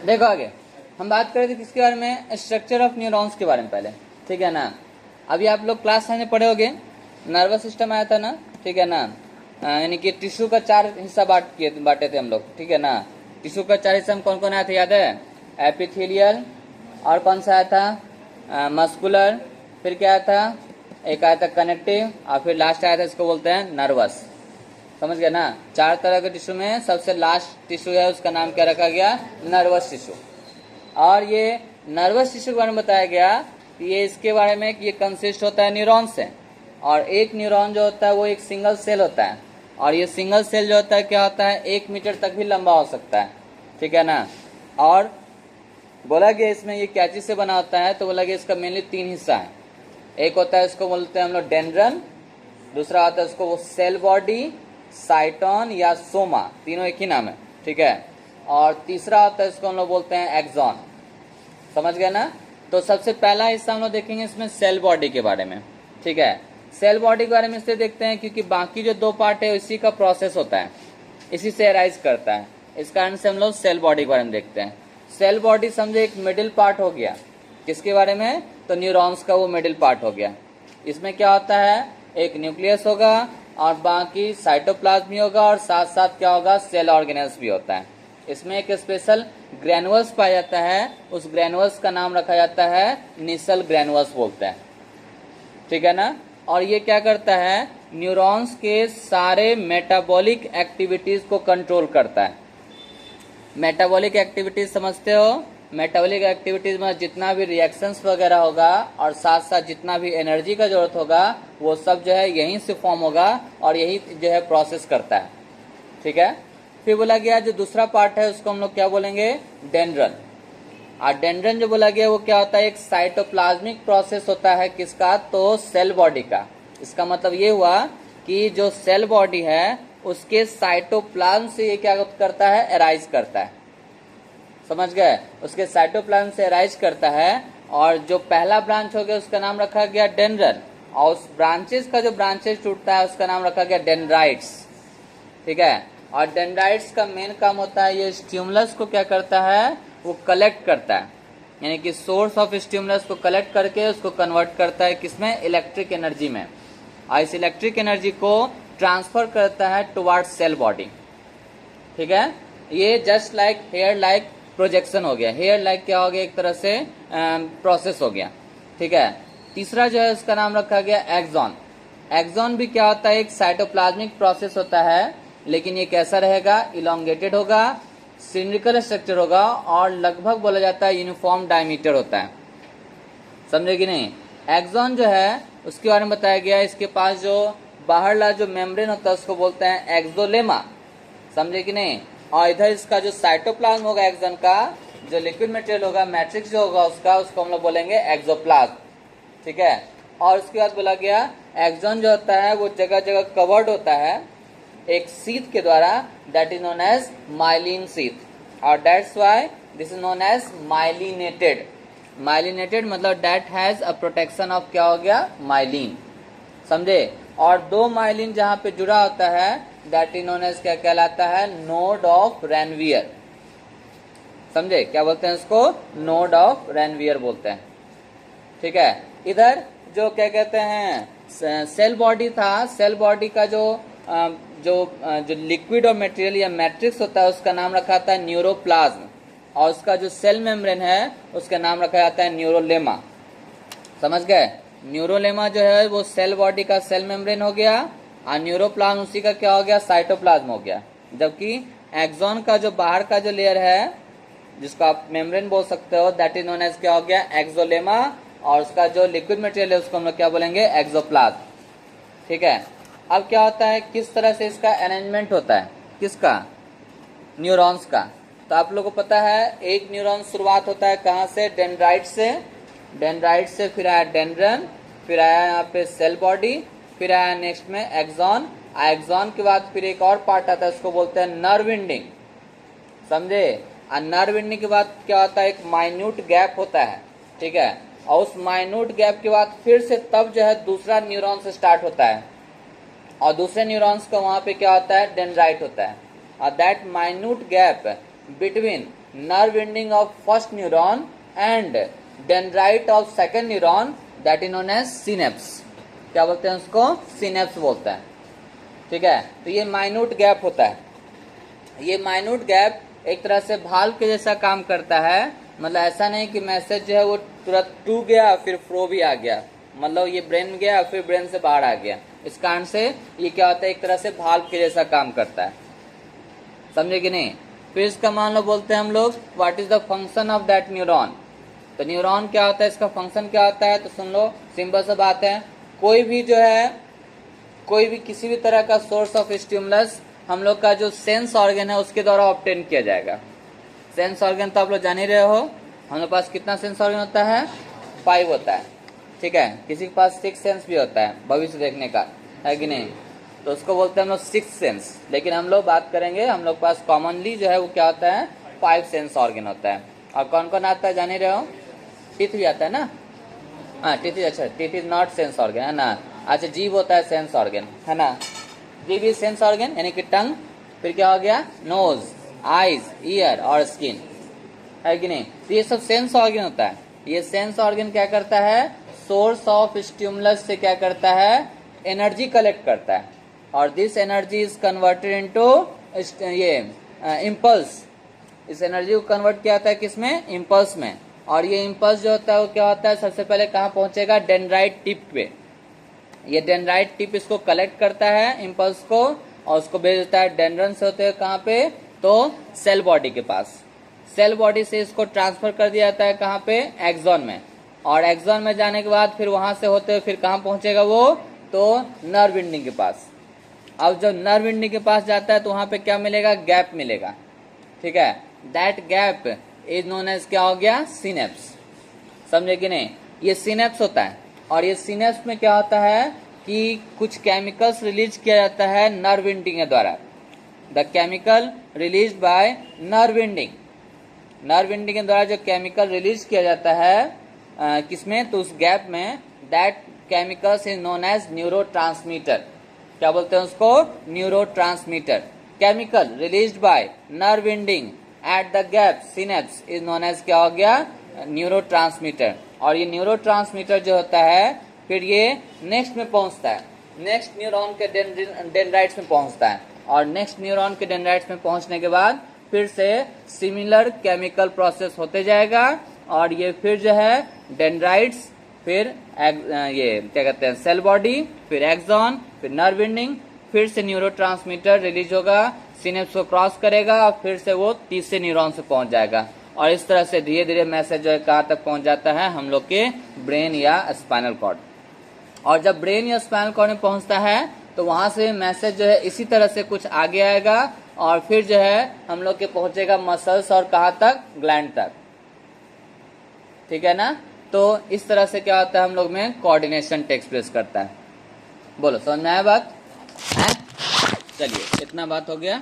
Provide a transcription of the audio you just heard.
देखो आगे हम बात करें थे किसके बारे में, स्ट्रक्चर ऑफ न्यूरॉन्स के बारे में पहले, ठीक है ना। अभी आप लोग क्लास में पढ़े होगे, नर्वस सिस्टम आया था ना, ठीक है ना। यानी कि टिश्यू का 4 हिस्सा बांटे थे हम लोग, ठीक है ना। टिश्यू का 4 हिस्सा में कौन कौन आया था याद है? एपिथेलियल, और कौन सा आया था? मस्कुलर, फिर क्या आया था? एक आया था कनेक्टिव, और फिर लास्ट आया था इसको बोलते हैं नर्वस। समझ गया ना। 4 तरह के टिश्यू में सबसे लास्ट टिश्यू है उसका नाम क्या रखा गया? Nervous tissue. और ये नर्वस टिश्यू के बारे में बताया गया कि ये इसके बारे में कि ये कंसिस्ट होता है न्यूरॉन से, और एक न्यूरॉन जो होता है वो एक सिंगल सेल होता है, और ये सिंगल सेल जो होता है क्या होता है? 1 मीटर तक भी लंबा हो सकता है, ठीक है ना। और बोला गया इसमें ये क्या चीज से बना होता है, तो बोला गया इसका मेनली 3 हिस्सा है। एक होता है इसको बोलते हैं हम लोग डेंड्रन, दूसरा होता है उसको वो सेल बॉडी, साइटोन या सोमा, तीनों एक ही नाम है, ठीक है। और तीसरा होता है इसको हम लोग बोलते हैं एक्सॉन। समझ गए ना। तो सबसे पहला हिस्सा हम लोग देखेंगे इसमें सेल बॉडी के बारे में, ठीक है। सेल बॉडी के बारे में इसलिए देखते हैं क्योंकि बाकी जो 2 पार्ट है इसी का प्रोसेस होता है, इसी से अराइज करता है, इस कारण से हम लोग सेल बॉडी के बारे में देखते हैं। सेल बॉडी समझे एक मिडिल पार्ट हो गया, किसके बारे में? तो न्यूरॉन्स का वो मिडिल पार्ट हो गया। इसमें क्या होता है? एक न्यूक्लियस होगा और बाकी साइटोप्लाज्म भी होगा, और साथ साथ क्या होगा? सेल ऑर्गेनेल्स भी होता है। इसमें एक स्पेशल ग्रैनुअल्स पाया जाता है, उस ग्रैनुअल्स का नाम रखा जाता है निसल ग्रैनुअल्स बोलते हैं, ठीक है ना। और ये क्या करता है? न्यूरॉन्स के सारे मेटाबॉलिक एक्टिविटीज को कंट्रोल करता है। मेटाबॉलिक एक्टिविटीज समझते हो? मेटाबॉलिक एक्टिविटीज में जितना भी रिएक्शंस वगैरह होगा और साथ साथ जितना भी एनर्जी का जरूरत होगा वो सब जो है यहीं से फॉर्म होगा और यही जो है प्रोसेस करता है, ठीक है। फिर बोला गया जो दूसरा पार्ट है उसको हम लोग क्या बोलेंगे? डेंड्रन। और डेंड्रन जो बोला गया वो क्या होता है? एक साइटोप्लाज्मिक प्रोसेस होता है, किसका? तो सेल बॉडी का। इसका मतलब ये हुआ कि जो सेल बॉडी है उसके साइटोप्लाज्म से ये क्या करता है? अराइज करता है। समझ गए? उसके साइटोप्लाज्म से अराइज करता है, और जो पहला ब्रांच हो गया उसका नाम रखा गया डेंड्रन, और उस ब्रांचेस का जो ब्रांचेस टूटता है उसका नाम रखा गया डेंड्राइट्स, ठीक है। और डेंड्राइट्स का मेन काम होता है ये स्टिमुलस को क्या करता है? वो कलेक्ट करता है, यानी कि सोर्स ऑफ स्टिमुलस को कलेक्ट करके उसको कन्वर्ट करता है किसमें? इलेक्ट्रिक एनर्जी में, और इस इलेक्ट्रिक एनर्जी को ट्रांसफर करता है टुवर्ड सेल बॉडी, ठीक है। ये just like hair like projection हो गया। हेयर लाइक क्या हो गया? एक तरह से प्रोसेस हो गया, ठीक है। तीसरा जो है उसका नाम रखा गया एक्सॉन। एक्सॉन भी क्या होता है? एक साइटोप्लाज्मिक प्रोसेस होता है, लेकिन ये कैसा रहेगा? इलोंगेटेड होगा, सिलिंड्रिकल स्ट्रक्चर होगा, और लगभग बोला जाता है यूनिफॉर्म डायमीटर होता है। समझे कि नहीं? एक्सॉन जो है उसके बारे में बताया गया, इसके पास जो बाहरला जो मेम्ब्रेन होता है उसको बोलते हैं एक्सोलेमा। समझे कि नहीं? और इधर इसका जो साइटोप्लाज्म होगा एक्सॉन का, जो लिक्विड मटेरियल होगा, मैट्रिक्स जो होगा उसको हम लोग बोलेंगे एक्सोप्लाज्म, ठीक है। और उसके बाद बोला गया एक्सॉन जो होता है वो जगह जगह कवर्ड होता है एक सीथ के द्वारा, that is known as myelin sheath, और that's why this is known as myelinated. Myelinated मतलब that has a protection of क्या हो गया? माइलिन। समझे? और 2 माइलिन जहां पे जुड़ा होता है दैट इज नोन एज क्या कहलाता है? Node of Ranvier. समझे? क्या बोलते हैं उसको? नोड ऑफ रेनवियर बोलते हैं, ठीक है। इधर जो क्या कहते हैं सेल बॉडी था, सेल बॉडी का जो लिक्विड और मटेरियल या मैट्रिक्स होता है उसका नाम रखा था न्यूरोप्लाज्म, और उसका जो सेल मेम्ब्रेन है उसका नाम रखा जाता है न्यूरोलेमा। समझ गए? न्यूरोलेमा जो है वो सेल बॉडी का सेल मेम्ब्रेन हो गया, और न्यूरोप्लाज्म उसी का क्या हो गया? साइटोप्लाज्म हो गया। जबकि एक्सॉन का जो बाहर का जो लेयर है जिसको आप मेम्ब्रेन बोल सकते हो, दैट इज नोन एज क्या हो गया? एक्सोलेमा, और उसका जो लिक्विड मटेरियल है उसको हम लोग क्या बोलेंगे? एक्सोप्लाज्म, ठीक है। अब क्या होता है? किस तरह से इसका अरेंजमेंट होता है? किसका? न्यूरॉन्स का। तो आप लोगों को पता है एक न्यूरॉन शुरुआत होता है कहाँ से? डेंड्राइट से। डेंड्राइट से फिर आया डेंड्रन, फिर आया यहाँ पे सेल बॉडी, फिर आया नेक्स्ट में एक्सॉन। एक्सॉन के बाद फिर एक और पार्ट आता है उसको बोलते हैं नर्व एंडिंग। समझे? और नर्व एंडिंग के बाद क्या होता है? एक माइन्यूट गैप होता है, ठीक है। और उस माइन्यूट गैप के बाद फिर से तब जो है दूसरा न्यूरॉन से स्टार्ट होता है, और दूसरे न्यूरॉन्स का वहां पे क्या होता है? डेंड्राइट होता है। और that minute gap between nerve ending of first neuron and dendrite of second neuron, that is known as synapse. क्या बोलते हैं उसको? synapse बोलते हैं. ठीक है, तो ये माइन्यूट गैप होता है. ये माइन्यूट गैप एक तरह से भाल्व के जैसा काम करता है. मतलब ऐसा नहीं कि मैसेज जो है वो तुरंत टू गया फिर फ्लो भी आ गया, मतलब ये ब्रेन गया फिर ब्रेन से बाहर आ गया. इस कारण से ये क्या होता है, एक तरह से भाल्व के जैसा काम करता है. समझे कि नहीं? फिर इसका मान लो बोलते हैं हम लोग what is the function of that neuron. तो न्यूरॉन क्या होता है, इसका फंक्शन क्या होता है, तो सुन लो, सिंपल सा बात है. कोई भी जो है, कोई भी किसी भी तरह का सोर्स ऑफ स्टिमुलस हम लोग का जो सेंस ऑर्गन है उसके द्वारा ऑब्टेन किया जाएगा. सेंस ऑर्गन तो आप लोग जान ही रहे हो, हम लोग पास कितना सेंस ऑर्गन होता है? 5 होता है. ठीक है, किसी के पास 6 सेंस भी होता है भविष्य देखने का, है कि नहीं? तो उसको बोलते हैं हम लोग 6 सेंस. लेकिन हम लोग बात करेंगे, हम लोग पास कॉमनली जो है वो क्या होता है, 5 सेंस ऑर्गन होता है. और कौन कौन आता है जान ही रहे हो? टीथ भी आता है ना. हाँ, टीथ. अच्छा, teeth is not sense organ, है ना. अच्छा, जीभ होता है सेंस ऑर्गन, है ना. जीभ इज सेंस ऑर्गन यानी कि टंग. फिर क्या हो गया? नोज, आईज, ईयर और स्किन, है कि नहीं. तो ये सब सेंस ऑर्गन होता है. ये सेंस ऑर्गन क्या करता है, सोर्स ऑफ स्टिमुलस से क्या करता है, एनर्जी कलेक्ट करता है. और this energy is converted into ये इम्पल्स. इस एनर्जी को कन्वर्ट किया जाता है किसमें? इम्पल्स में. और ये इम्पल्स जो होता है वो क्या होता है, सबसे पहले कहाँ पहुंचेगा? डेंड्राइट टिप पे. ये डेंड्राइट टिप इसको कलेक्ट करता है इम्पल्स को और उसको भेज देता है डेंड्रन से होते हुए कहाँ पे, तो सेल बॉडी के पास. सेल बॉडी से इसको ट्रांसफर कर दिया जाता है कहाँ पे? एक्सॉन में. और एक्सॉन में जाने के बाद फिर वहां से होते हुए फिर कहाँ पहुंचेगा वो, तो नर्व एंडिंग के पास. अब जब नर्व एंडिंग के पास जाता है तो वहां पे क्या मिलेगा? गैप मिलेगा. ठीक है, that gap is known as क्या हो गया? सिनेप्स. समझे कि नहीं? ये सिनेप्स होता है. और ये सिनेप्स में क्या होता है कि कुछ केमिकल्स रिलीज किया जाता है नर्व एंडिंग के द्वारा. The chemical release by nerve ending. Nerve ending के द्वारा जो केमिकल रिलीज किया जाता है किसमें, तो उस गैप में, that chemicals is known as neurotransmitter. क्या बोलते हैं उसको? Neurotransmitter. Chemical released by nerve ending at the gap synapse is known as क्या हो गया? न्यूरोट्रांसमीटर. और ये न्यूरोट्रांसमीटर जो होता है फिर ये नेक्स्ट में पहुंचता है, नेक्स्ट न्यूरॉन के डेंड्राइट्स में पहुंचता है. और नेक्स्ट न्यूरॉन के डेंड्राइट्स में पहुंचने के बाद फिर से सिमिलर केमिकल प्रोसेस होते जाएगा. और ये फिर जो है डेंड्राइट्स, फिर ये क्या कहते हैं, सेल बॉडी, फिर एक्सॉन, फिर नर्व एंडिंग, फिर से न्यूरोट्रांसमीटर रिलीज होगा, सिनेप्स को क्रॉस करेगा और फिर से वो तीसरे न्यूरॉन से पहुंच जाएगा. और इस तरह से धीरे धीरे मैसेज जो है कहाँ तक पहुंच जाता है, हम लोग के ब्रेन या स्पाइनल कॉर्ड. और जब ब्रेन या स्पाइनल कॉर्ड में पहुंचता है तो वहां से मैसेज जो है इसी तरह से कुछ आगे आएगा और फिर जो है हम लोग के पहुंचेगा मसल्स और कहाँ तक? ग्लैंड तक. ठीक है ना. तो इस तरह से क्या होता है, हम लोग में कोऑर्डिनेशन टेक्स प्लेस करता है. बोलो, समझ में आया बात है? चलिए, इतना बात हो गया.